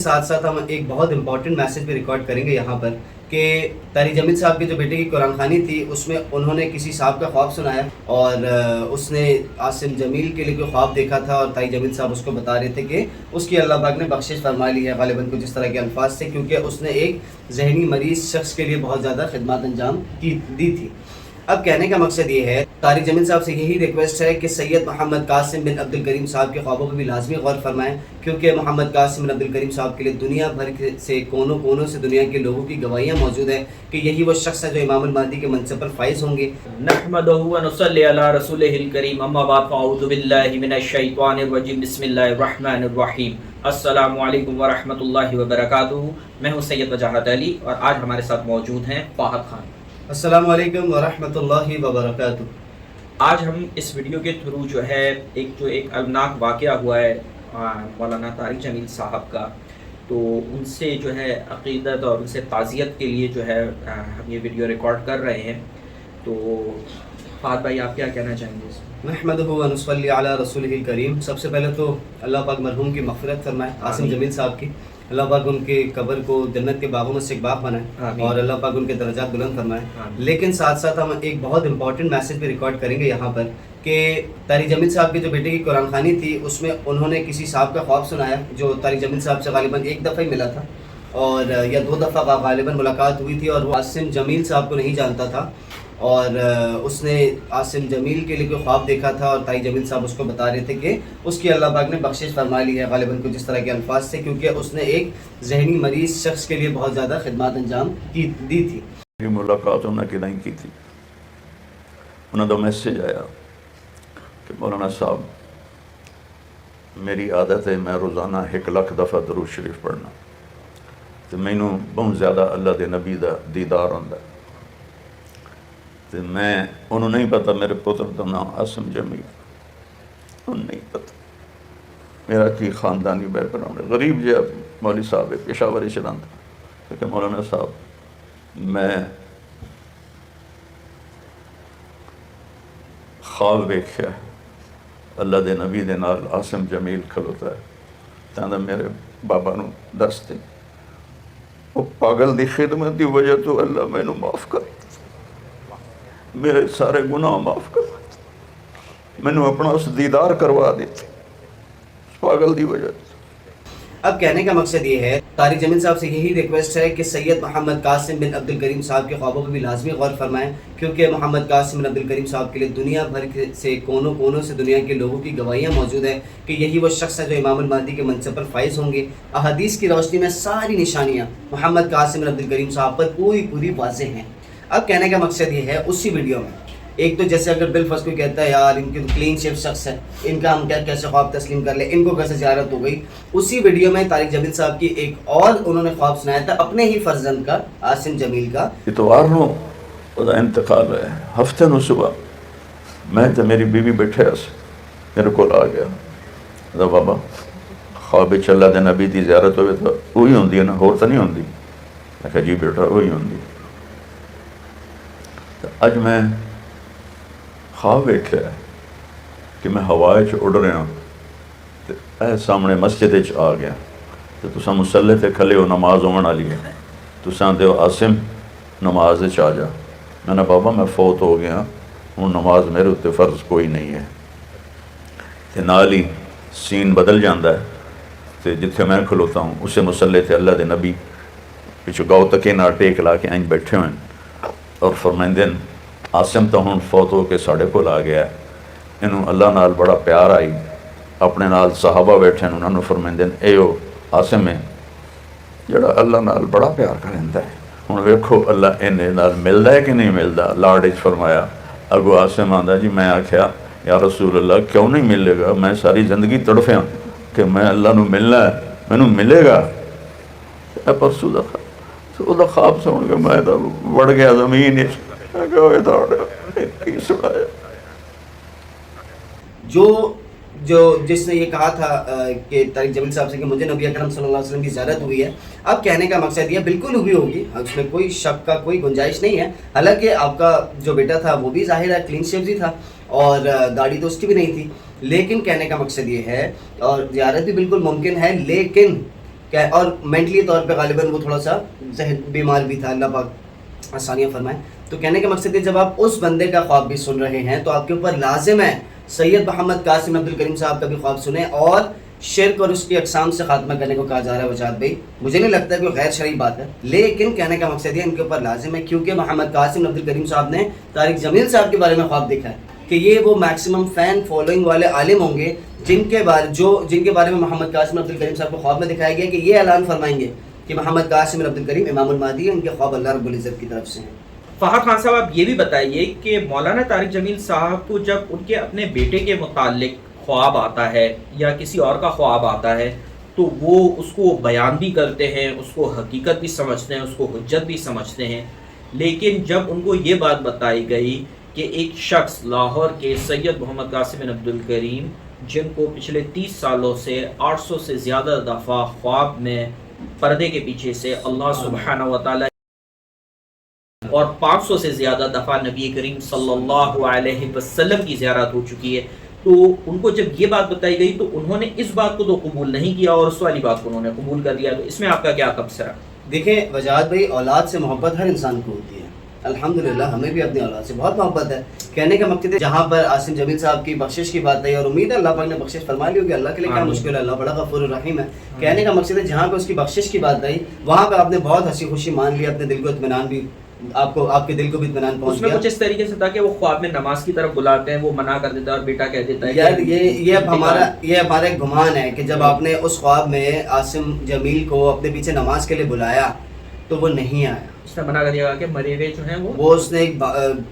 ساتھ ساتھ ہم ایک بہت امپورٹنٹ میسج بھی ریکارڈ کریں گے یہاں پر کہ طارق جمیل صاحب کے جو بیٹے کی قرآن خوانی تھی اس میں انہوں نے کسی صاحب کا خواب سنایا اور اس نے عاصم جمیل کے لیے کوئی خواب دیکھا تھا اور طارق جمیل صاحب اس کو بتا رہے تھے کہ اس کی اللہ پاک نے بخشش فرما لی ہے غالباً کچھ اس طرح کے الفاظ سے، کیونکہ اس نے ایک ذہنی مریض شخص کے لیے بہت زیادہ خدمات انجام دی تھی۔ اب کہنے کا مقصد یہ ہے، طارق جمیل صاحب سے یہی ریکویسٹ ہے کہ سید محمد قاسم بن عبد الکریم صاحب کے خوابوں پر بھی لازمی غور فرمائیں، کیونکہ محمد قاسم بن عبد الکریم صاحب کے لیے دنیا بھر سے کونوں سے دنیا کے لوگوں کی گواہیاں موجود ہیں کہ یہی وہ شخص ہے جو امام المہدی کے منصب پر فائز ہوں گے۔ نحمدہ و نصلی علی رسولہ الکریم، اما بعد فاعوذ باللہ من الشیطان الرجیم، بسم اللہ الرحمن الرحیم۔ السلام علیکم ورحمۃ اللہ وبرکاتہ۔ میں ہوں سید وجاہت علی اور آج ہمارے ساتھ موجود ہیں فہد خان۔ السلام علیکم ورحمۃ اللہ وبرکاتہ۔ آج ہم اس ویڈیو کے تھرو جو ہے ایک المناک واقعہ ہوا ہے مولانا طارق جمیل صاحب کا، تو ان سے جو ہے عقیدت اور ان سے تعزیت کے لیے جو ہے ہم یہ ویڈیو ریکارڈ کر رہے ہیں۔ تو فہد بھائی آپ کیا کہنا چاہیں گے اس میں؟ نحمدہ و نصلی علی رسولہ الکریم۔ سب سے پہلے تو اللہ پاک مرحوم کی مغفرت فرمائے، عاصم جمیل صاحب کی، اللہ پاک ان کے قبر کو جنت کے باغوں میں سے ایک باغ بنائے اور اللہ پاک ان کے درجات بلند فرمائے۔ لیکن ساتھ ساتھ ہم ایک بہت امپورٹنٹ میسج بھی ریکارڈ کریں گے یہاں پر کہ طارق جمیل صاحب کے جو بیٹے کی قرآن خوانی تھی اس میں انہوں نے کسی صاحب کا خواب سنایا جو طارق جمیل صاحب سے غالباً ایک دفعہ ہی ملا تھا اور یا 2 دفعہ غالباً ملاقات ہوئی تھی، اور وہ عاصم جمیل صاحب کو نہیں جانتا تھا اور اس نے عاصم جمیل کے لیے کوئی خواب دیکھا تھا اور طارق جمیل صاحب اس کو بتا رہے تھے کہ اس کی اللہ پاک نے بخشش فرما لی ہے غالباً کچھ اس طرح کے الفاظ سے، کیونکہ اس نے ایک ذہنی مریض شخص کے لیے بہت زیادہ خدمات انجام دی تھی۔ یہ ملاقات انہوں نے نہیں کی تھی، انہوں کا میسیج آیا کہ مولانا صاحب میری عادت ہے میں روزانہ 1,00,000 دفعہ درود شریف پڑھنا، تو مینوں بہت زیادہ اللہ دے نبی دا دیدار ہوندا ہے، تو میں انہوں نہیں پتا میرے پتر کا نام عاصم جمیل، انہوں نہیں پتا میرا کی خاندانی بیک گراؤنڈ ہے، غریب جہا مولوی صاحب ہے، پشاور چلانا کہ مولانا صاحب میں خواب ویکھیا اللہ دے نبی دے نال عاصم جمیل کھلوتا ہے، تاں میرے بابا نو دس دے وہ پاگل دی خدمت دی وجہ تو اللہ میں نو معاف کر، میرے سارے گناہ معاف کر، میں نو اپنا اس دیدار کروا دیتے پاگل دی وجہ۔ اب کہنے کا مقصد یہ ہے، طارق جمیل صاحب سے یہی ریکویسٹ ہے کہ سید محمد قاسم بن عبد الکریم صاحب کے خوابوں پر بھی لازمی غور فرمائیں، کیونکہ محمد قاسم بن عبد الکریم صاحب کے لیے دنیا بھر سے کونوں سے دنیا کے لوگوں کی گواہیاں موجود ہیں کہ یہی وہ شخص ہے جو امام المہدی کے منصب پر فائز ہوں گے۔ احادیث کی روشنی میں ساری نشانیاں محمد قاسم بن عبد الکریم صاحب پر پوری واضح ہیں۔ اب کہنے کا مقصد یہ ہے، اسی ویڈیو میں ایک تو جیسے اگر بالفرض کوئی کہتا ہے یار ان کے کلین شیپ شخص ہے، ان کا ہم کیسے خواب تسلیم کر لیں، ان کو کیسے زیارت ہو گئی، اسی ویڈیو میں طارق جمیل صاحب کی ایک اور انہوں نے خواب سنایا تھا اپنے ہی فرزند کا، عاصم جمیل کا۔ اتوار نو وہ انتقال ہے، ہفتے نو صبح میں تو میری بیوی بیٹھے میرے کو آ گیا، بابا خواب اللہ دے نبی دی زیارت ہوئے تو وہی ہوندی ہے نا، ہور تو نہیں ہوندی؟ میں کہا جی بیٹا وہی ہوندی۔ اج میں خواب ویکھیا ہے کہ میں ہوائے چ اڑ رہا تے اے سامنے مسجد چ آ گیا، تو تساں مصلی تے کھلے ہو، نماز ہون والی ہے، تساں دیو عاصم نماز چ آ جا۔ میں نے بابا میں فوت ہو گیا ہوں، نماز میرے اتنے فرض کوئی نہیں ہے، تے نال ہی سین بدل جاندہ ہے، تے جتھے میں کھلوتا ہوں اسے مصلی تے اللہ دے نبی پچھو گاؤ تکے نہ ٹیک لا کے انج بیٹھے ہوئے اور فرمائندے عاصم تو ہوں فوت ہو کے ساڑھے کو لا گیا ہے، انہوں اللہ نال بڑا پیار آئی، اپنے نال صحابہ بیٹھے ہیں، انہوں نے فرمائندے اے او عاصم ہے جڑا اللہ نال بڑا پیار کرندا ہے، ہوں ویکھو اللہ انہیں نال ملدا ہے کہ نہیں ملدا۔ لاڑ وچ فرمایا، اگو عاصم آندا جی میں آکھیا یا رسول اللہ کیوں نہیں ملے گا، میں ساری زندگی تڑفیاں کہ میں اللہ نو ملنا ہے، مینوں ملے گا۔ اے پرسوں دا خواب سن کے میں تو وڑ گیا زمین وچ، جس نے یہ کہا تھا کہ طارق جمیل صاحب سے کہ مجھے نبی اکرم صلی اللہ علیہ وسلم کی زیارت ہوئی ہے، اب کہنے کا مقصد یہ بالکل ہوئی ہوگی، اس میں کوئی شک کا کوئی گنجائش نہیں ہے، حالانکہ آپ کا جو بیٹا تھا وہ بھی ظاہر ہے کلین شیپ ہی تھا اور داڑھی تو اس کی بھی نہیں تھی، لیکن کہنے کا مقصد یہ ہے اور زیارت بھی بالکل ممکن ہے، لیکن اور مینٹلی طور پہ غالباً وہ تھوڑا سا بیمار بھی تھا، اللہ پاک آسانیاں فرمائے. تو کہنے کا مقصد ہے جب آپ اس بندے کا خواب بھی سن رہے ہیں تو آپ کے اوپر لازم ہے سید محمد قاسم عبد الکریم صاحب کا بھی خواب سنیں. اور شرک اور اس کی اقسام سے خاتمہ کرنے کو کہا جا رہا ہے وجاد بھائی، مجھے نہیں لگتا ہے کوئی غیر شرعی بات ہے، لیکن کہنے کا مقصد یہ ان کے اوپر لازم ہے کیونکہ محمد قاسم عبد الکریم صاحب نے طارق جمیل صاحب کے بارے میں خواب دیکھا ہے کہ یہ وہ میکسیمم فین فالوئنگ والے عالم ہوں گے جن کے بارے میں محمد قاسم عبد الکریم صاحب کو خواب میں دکھایا گیا کہ یہ اعلان فرمائیں گے کہ محمد قاسم عبد الکریم امام المہدی ہے، ان کے خواب اللہ رب العزت کی طرف سے ہیں. فہد خان صاحب آپ یہ بھی بتائیے کہ مولانا طارق جمیل صاحب کو جب ان کے اپنے بیٹے کے متعلق خواب آتا ہے یا کسی اور کا خواب آتا ہے تو وہ اس کو بیان بھی کرتے ہیں، اس کو حقیقت بھی سمجھتے ہیں، اس کو حجت بھی سمجھتے ہیں، لیکن جب ان کو یہ بات بتائی گئی کہ ایک شخص لاہور کے سید محمد قاسم بن عبد الکریم جن کو پچھلے 30 سالوں سے 800 سے زیادہ دفعہ خواب میں پردے کے پیچھے سے اللہ سبحانہ و تعالی اور 500 سے زیادہ دفعہ نبی کریم صلی اللہ علیہ وسلم کی زیارت ہو چکی ہے، تو ان کو جب یہ بات بتائی گئی تو انہوں نے اس بات کو تو قبول نہیں کیا اور اس والی بات کو انہوں نے قبول کر لیا. تو اس میں آپ کا کیا تبصرہ؟ دیکھیں وجاد بھائی، اولاد سے محبت ہر انسان کو ہوتی ہے، الحمدللہ ہمیں بھی اپنی اولاد سے بہت محبت ہے. کہنے کا مقصد ہے جہاں پر عاصم جمیل صاحب کی بخشش کی بات ہے اور امید ہے اللہ پاک نے بخشش فرما لی ہوگی، اللہ کے لیے کیا مشکل ہے، اللہ بڑا غفور الرحیم ہے. کہنے کا مقصد ہے جہاں پہ اس کی بخشش کی بات آئی وہاں پہ آپ نے بہت ہنسی خوشی مان لی، اپنے دل کو اطمینان بھی آپ کے دل کو بھی اطمینان پہنچ گیا. اس میں کچھ اس طریقے سے تھا کہ وہ خواب میں نماز کی طرف بلاتے ہیں، وہ منع کر دیتا ہے اور بیٹا کہہ دیتا ہے یار یہ ہمارا ایک گمان ہے کہ جب آپ نے اس خواب میں عاصم جمیل کو اپنے پیچھے نماز کے لیے بلایا تو وہ نہیں آیا. اس نے منع کر دیا کہ مرے ہوئے جو ہیں وہ اس نے ایک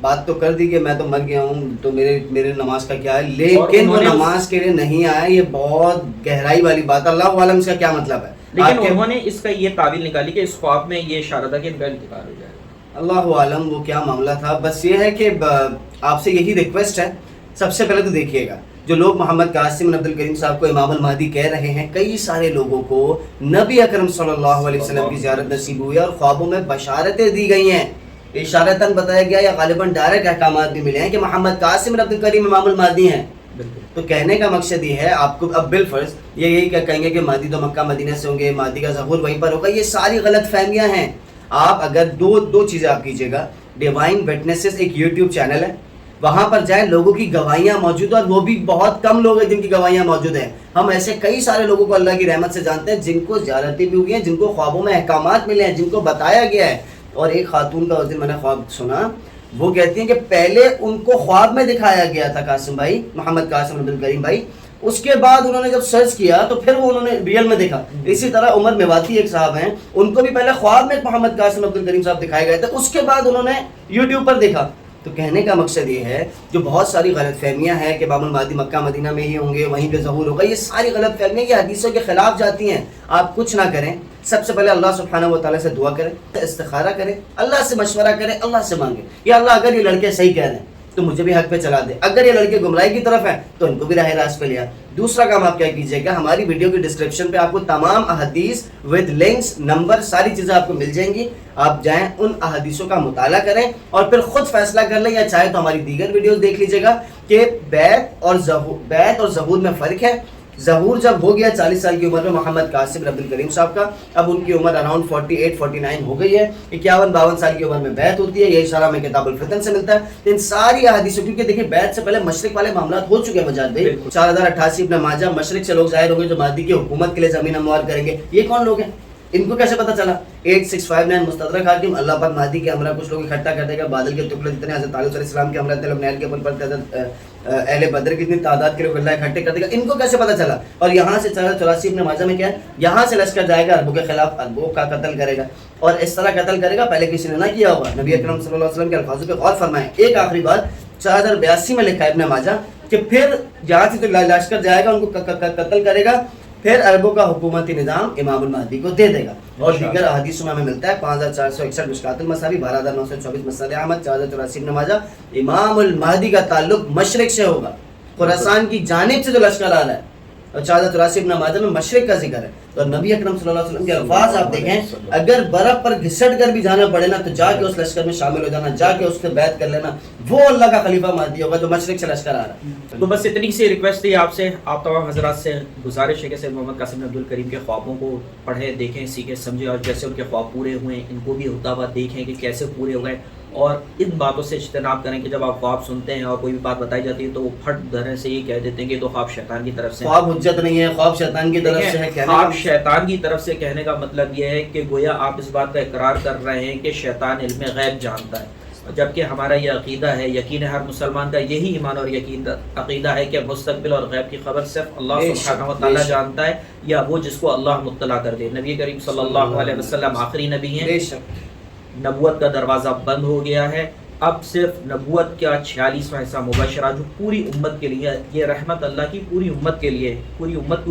بات تو کر دی کہ میں تو مر گیا ہوں تو میرے نماز کا کیا ہے، لیکن وہ نماز کے لیے نہیں آیا. یہ بہت گہرائی والی بات ہے، اللہ عالم اس کا کیا مطلب ہے. لیکن انہوں نے اس کا یہ تعویل نکالی کہ اس خواب میں یہ اشارہ تھا کہ ان کا انتقال ہو جائے. اللہ عالم وہ کیا معاملہ تھا. بس یہ ہے کہ آپ سے یہی ریکویسٹ ہے، سب سے پہلے تو دیکھیے گا جو لوگ محمد قاسم عبد الکریم صاحب کو امام المہدی کہہ رہے ہیں، کئی سارے لوگوں کو نبی اکرم صلی اللہ علیہ وسلم کی زیارت نصیب ہوئی اور خوابوں میں بشارتیں دی گئی ہیں، اشارتاً بتایا گیا یا غالباً ڈائریکٹ احکامات بھی ملے ہیں کہ محمد قاسم عبد الکریم امام المہدی ہیں. تو کہنے کا مقصد یہ ہے آپ کو اب بالفرض یہی کیا کہیں گے کہ مہدی تو مکہ مدینہ سے ہوں گے، مہدی کا ظہور وہیں پر ہوگا، یہ ساری غلط فہمیاں ہیں. آپ اگر دو چیزیں آپ کیجیے گا، ڈیوائن وٹنسز ایک یوٹیوب چینل ہے، وہاں پر جائیں، لوگوں کی گواہیاں موجود ہیں اور وہ بھی بہت کم لوگ ہیں جن کی گواہیاں موجود ہیں. ہم ایسے کئی سارے لوگوں کو اللہ کی رحمت سے جانتے ہیں جن کو زیارتیں بھی ہوئی ہیں، جن کو خوابوں میں احکامات ملے ہیں، جن کو بتایا گیا ہے. اور ایک خاتون کا اس دن میں نے خواب سنا، وہ کہتی ہیں کہ پہلے ان کو خواب میں دکھایا گیا تھا قاسم بھائی، محمد قاسم عبد الکریم بھائی، اس کے بعد انہوں نے جب سرچ کیا تو پھر وہ انہوں نے ریئل میں دیکھا. اسی طرح عمر میواتی ایک صاحب ہیں، ان کو بھی پہلے خواب میں محمد قاسم عبد الکریم صاحب دکھائے گئے تھے، اس کے بعد انہوں نے یوٹیوب پر دیکھا. تو کہنے کا مقصد یہ ہے جو بہت ساری غلط فہمیاں ہیں کہ امام المہدی مکہ مدینہ میں ہی ہوں گے، وہیں پہ ظہور ہوگا، یہ ساری غلط فہمیاں یہ حدیثوں کے خلاف جاتی ہیں. آپ کچھ نہ کریں، سب سے پہلے اللہ سبحانہ و تعالیٰ سے دعا کریں، استخارہ کریں، اللہ سے مشورہ کریں، اللہ سے مانگیں یا اللہ اگر یہ لڑکے صحیح کہہ رہے ہیں تو مجھے بھی حق پہ چلا دے، اگر یہ لڑکے گمراہی کی طرف ہیں تو ان کو بھی راہ راست پہ لیا. دوسرا کام آپ کیا کیجیے گا، ہماری ویڈیو کی ڈسکرپشن پہ آپ کو تمام احادیث ود لنکس، نمبر، ساری چیزیں آپ کو مل جائیں گی. آپ جائیں ان احادیثوں کا مطالعہ کریں اور پھر خود فیصلہ کر لیں، یا چاہے تو ہماری دیگر ویڈیوز دیکھ لیجیے گا کہ بیعت اور ظہور میں فرق ہے. ظہور جب ہو گیا 40 سال کی عمر میں محمد قاسم عبد الکریم صاحب کا، اب ان کی عمر اراؤنڈ 48-49 ہو گئی ہے. 51-52 سال کی عمر میں بیعت ہوتی ہے، یہ اشارہ ہمیں کتاب الفتن سے ملتا ہے. ان ساری احادیثوں، کیونکہ دیکھیں بیعت سے پہلے مشرق والے معاملات ہو چکے ہیں مجاز بھائی. 4088 ابن ماجہ، مشرق سے لوگ ظاہر ہو گئے جو مہدی کی حکومت کے لیے زمین ہموار کریں گے. یہ کون لوگ ہیں؟ ان کو کیسے پتہ چلا؟ 8659 مستدرک حاکم، اللہ پاک مہدی کے ہمراہ کچھ لوگ اکٹھا کر دے گا، بادل کے ٹکڑے جتنے حضرت علیہ السلام کے ہمراہ تھے، لوگ نہر کے اوپر پڑتے، حضرت اہل بدر کی اتنی تعداد کے لوگ اللہ اکٹھے کر دے گا. ان کو کیسے پتہ چلا؟ اور یہاں سے 84 ابن ماجہ میں کیا ہے، یہاں سے لشکر جائے گا، عربوں کے خلاف عربوں کا قتل کرے گا. اور اس طرح قتل کرے گا پہلے کسی نے نہ کیا ہوگا. نبی اکرم صلی اللہ علیہ وسلم کے الفاظوں پہ غور فرمائیں. ایک آخری بات 4082 میں لکھا ہے ابن ماجہ کہ پھر جہاں سے تو لشکر جائے گا ان کو قتل کرے گا، پھر عربوں کا حکومتی نظام امام المہدی کو دے دے گا. اور دیگر احادیث میں ہمیں ملتا ہے 5461 مشکات المصابیح، 12924 مسند احمد، 4084 ابن ماجہ. امام المہدی کا تعلق مشرق سے ہوگا، خراسان کی جانب سے جو لشکر آ رہا ہے اور 483 ابن ماجہ میں مشرق کا ذکر ہے. تو نبی اکرم صلی اللہ علیہ وسلم کے الفاظ آپ دیکھیں, اگر برف پر گھسٹ کر بھی جانا پڑے نا تو جا کے اس لشکر میں شامل ہو جانا, جا کے اس سے بیعت کر لینا, وہ اللہ کا خلیفہ مہدی ہوگا جو مشرق سے لشکر آ رہا ہے. تو بس اتنی سی ریکویسٹ تھی آپ سے, آپ تمام حضرات سے گزارش ہے کہ سید محمد قاسم عبد الکریم کے خوابوں کو پڑھیں, دیکھیں, سیکھیں, سمجھیں, اور جیسے ان کے خواب پورے ہوئے ہیں ان کو بھی ہوتا ہوا دیکھیں کہ کیسے پورے ہو گئے, اور ان باتوں سے اجتناب کریں کہ جب آپ خواب سنتے ہیں اور کوئی بھی بات بتائی جاتی ہے تو وہ پھٹ دھرے سے یہ کہہ دیتے ہیں کہ تو خواب شیطان کی طرف سے, خواب حجت نہیں ہے, خواب شیطان کی طرف سے ہے. خواب شیطان کی طرف سے کہنے کا مطلب یہ ہے کہ گویا آپ اس بات کا اقرار کر رہے ہیں کہ شیطان علم غیب جانتا ہے, جبکہ ہمارا یہ عقیدہ ہے, یقین ہے ہر مسلمان کا یہی ایمان اور یقین عقیدہ ہے کہ مستقبل اور غیب کی خبر صرف اللہ سبحانہ و تعالیٰ جانتا ہے, یا وہ جس کو اللہ مطلع کر دے. نبی کریم صلی اللہ علیہ وسلم آخری نبی ہیں, نبوت کا دروازہ بند ہو گیا ہے, اب صرف نبوت کا 46واں حصہ مبشرہ جو پوری امت کے لیے, یہ رحمت اللہ کی پوری امت کے لیے, پوری امت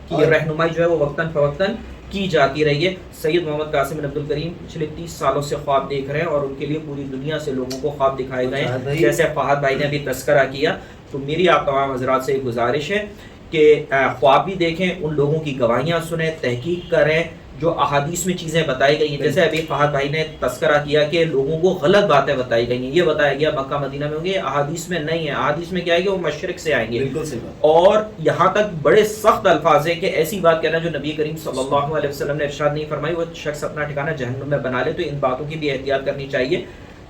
کی رہنمائی جو ہے وہ وقتاً فوقتاً کی جاتی رہی ہے. سید محمد قاسم عبد الکریم پچھلے 30 سالوں سے خواب دیکھ رہے ہیں اور ان کے لیے پوری دنیا سے لوگوں کو خواب دکھائے گئے ہیں, جیسے فہد بھائی نے ابھی تذکرہ کیا. تو میری آپ تمام حضرات سے ایک گزارش ہے کہ خواب بھی دیکھیں, ان لوگوں کی گواہیاں سنیں, تحقیق کریں جو احادیث میں چیزیں بتائی گئی ہیں. جیسے ابھی فہد بھائی نے تذکرہ کیا کہ لوگوں کو غلط باتیں بتائی گئی ہیں, یہ بتایا گیا مکہ مدینہ میں ہوں گے, احادیث میں نہیں ہے. احادیث میں کیا ہے کہ وہ مشرق سے آئیں گے, اور یہاں تک بڑے سخت الفاظ ہیں کہ ایسی بات کہنا جو نبی کریم صلی اللہ علیہ وسلم نے ارشاد نہیں فرمائی, وہ شخص اپنا ٹھکانہ جہنم میں بنا لے. تو ان باتوں کی بھی احتیاط کرنی چاہیے.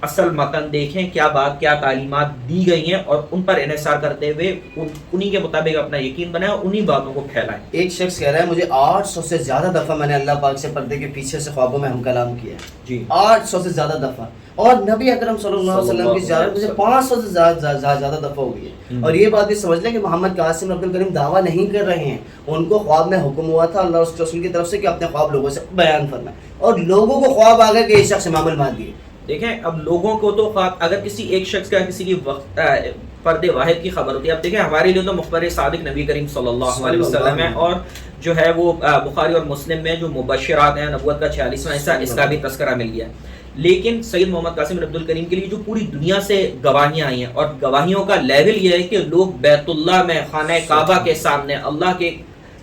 اصل متن دیکھیں کیا بات کیا تعلیمات دی گئی ہیں اور ان پر انحصار کرتے ہوئے انہی کے مطابق اپنا یقین بنائیں اور انہی باتوں کو پھیلائیں. ایک شخص کہہ رہا ہے مجھے 800 سے زیادہ دفعہ میں نے اللہ پاک سے پردے کے پیچھے سے خوابوں میں ہم کلام کیا ہے. جی 800 سے زیادہ دفعہ, اور نبی اکرم صلی اللہ علیہ وسلم کی زیارت مجھے 500 سے زیادہ دفعہ ہو گئی ہے. اور یہ بات بھی سمجھ لیں کہ محمد قاسم عبد الکریم دعویٰ نہیں کر رہے ہیں, ان کو خواب میں حکم ہوا تھا اللہ اس رسول کی طرف سے کہ اپنے خواب لوگوں سے بیان فرمائیں, اور لوگوں کو خواب آ گیا کہ یہ شخص امام المہدی ہے. دیکھیں اب لوگوں کو تو خواب, اگر کسی ایک شخص کا کسی کی فرد واحد کی خبر ہوتی ہے, اب دیکھیں ہمارے لیے تو مخبر صادق نبی کریم صلی اللہ علیہ وسلم ہے, اور جو ہے وہ بخاری اور مسلم میں جو مبشرات ہیں نبوت کا 46واں حصہ, اس کا بھی تذکرہ مل گیا. لیکن سید محمد قاسم عبد الکریم کے لیے جو پوری دنیا سے گواہیاں آئی ہیں, اور گواہیوں کا لیول یہ ہے کہ لوگ بیت اللہ میں خانہ کعبہ کے سامنے اللہ کے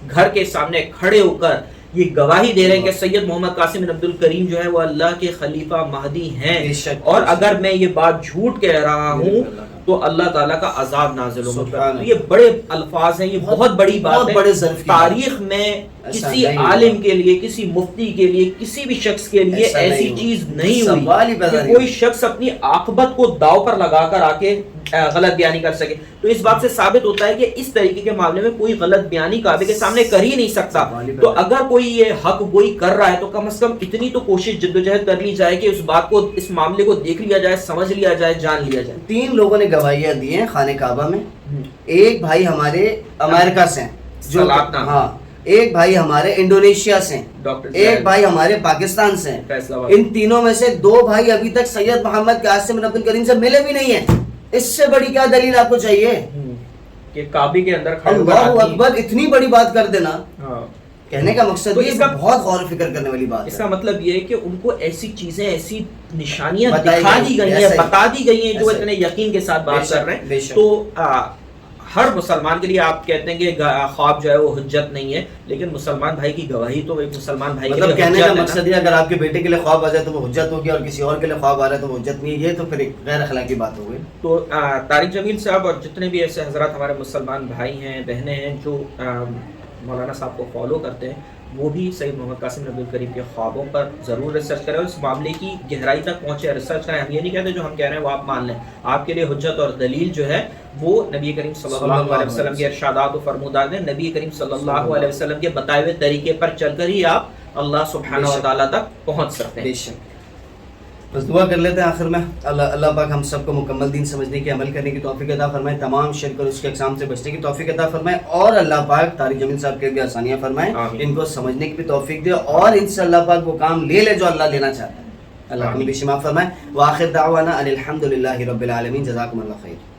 گھر کے سامنے کھڑے ہو کر یہ گواہی دے رہے ہیں کہ سید محمد قاسم عبد الکریم جو ہے وہ اللہ کے خلیفہ مہدی ہیں, اور اگر میں یہ بات جھوٹ کہہ رہا ہوں تو اللہ تعالیٰ کا عذاب نازل ہوگا. یہ بڑے الفاظ ہیں, یہ بہت بڑی بات ہے. تاریخ میں کسی عالم کے لیے, کسی مفتی کے لیے, کسی بھی شخص کے لیے ایسی چیز نہیں ہوئی کہ کوئی شخص اپنی عاقبت کو داؤ پر لگا کر آ کے غلط بیانی کر سکے. تو اس بات سے ثابت ہوتا ہے کہ اس طریقے کے معاملے میں کوئی غلط بیانی کعبے کے سامنے کر ہی نہیں سکتا. تو اگر کوئی یہ حق گوئی کر رہا ہے تو کم از کم اتنی تو کوشش جدوجہد کر لی جائے کہ اس بات کو, اس معاملے کو دیکھ لیا جائے, سمجھ لیا جائے, جان لیا جائے. 3 لوگوں نے گواہیاں دی ہیں خانہ کعبہ میں. ایک بھائی ہمارے امریکہ سے ہیں, جو ہاں, ایک بھائی ہمارے انڈونیشیا سے ہیں, ایک بھائی ہمارے پاکستان سے ہیں. ان تینوں میں سے 2 بھائی ابھی تک سید محمد قاسم عبد الکریم سے ملے بھی نہیں ہیں. اس سے بڑی کیا دلیل آپ کو چاہیے کہ کعبے کے اندر اللہ اکبر اتنی بڑی بات کر دینا. کہنے کا مقصد یہ بہت غور و فکر کرنے والی بات ہے. اس کا مطلب یہ ہے کہ ان کو ایسی چیزیں, ایسی نشانیاں دکھا دی گئی ہیں, بتا دی گئی ہیں, جو اتنے یقین کے ساتھ بات کر رہے ہیں. تو ہر مسلمان کے لیے آپ کہتے ہیں کہ خواب جو ہے وہ حجت نہیں ہے, لیکن مسلمان بھائی کی گواہی تو ایک مسلمان بھائی مطلب کہنے کا مقصد یہ اگر آپ کے بیٹے کے لیے خواب آ جائے تو وہ حجت ہوگی, اور کسی اور کے لیے خواب آ رہا ہے تو وہ حجت نہیں. یہ تو پھر ایک غیر اخلاقی بات ہو گئی. تو طارق جمیل صاحب اور جتنے بھی ایسے حضرات ہمارے مسلمان بھائی ہیں, بہنیں ہیں, جو مولانا صاحب کو فالو کرتے ہیں, وہ بھی سید محمد قاسم عبد الکریم کے خوابوں پر ضرور ریسرچ کریں اور اس معاملے کی گہرائی تک پہنچے, ریسرچ کریں. ہم یہ نہیں کہتے جو ہم کہہ رہے ہیں وہ آپ مان لیں. آپ کے لیے حجت اور دلیل جو ہے وہ نبی کریم صلی اللہ علیہ وسلم کے ارشادات و فرمودات ہیں. نبی کریم صلی اللہ علیہ وسلم کے بتائے ہوئے طریقے پر چل کر ہی آپ اللہ سبحانہ و تعالیٰ تک پہنچ سکتے ہیں. بس دعا کر لیتے ہیں آخر میں, اللہ پاک ہم سب کو مکمل دین سمجھنے کی, عمل کرنے کی توفیق عطا فرمائے, تمام شرک اور اس کے اقسام سے بچنے کی توفیق عطا فرمائے, اور اللہ پاک طارق جمیل صاحب کے بھی آسانیاں فرمائے, ان کو سمجھنے کی بھی توفیق دے, اور ان سے اللہ پاک وہ کام لے لے جو اللہ لینا چاہتا ہے. اللہ ہمیں بھی شفا فرمائے. وآخر دعوانا ان الحمد للہ رب العالمین. جزاکم اللہ خیر.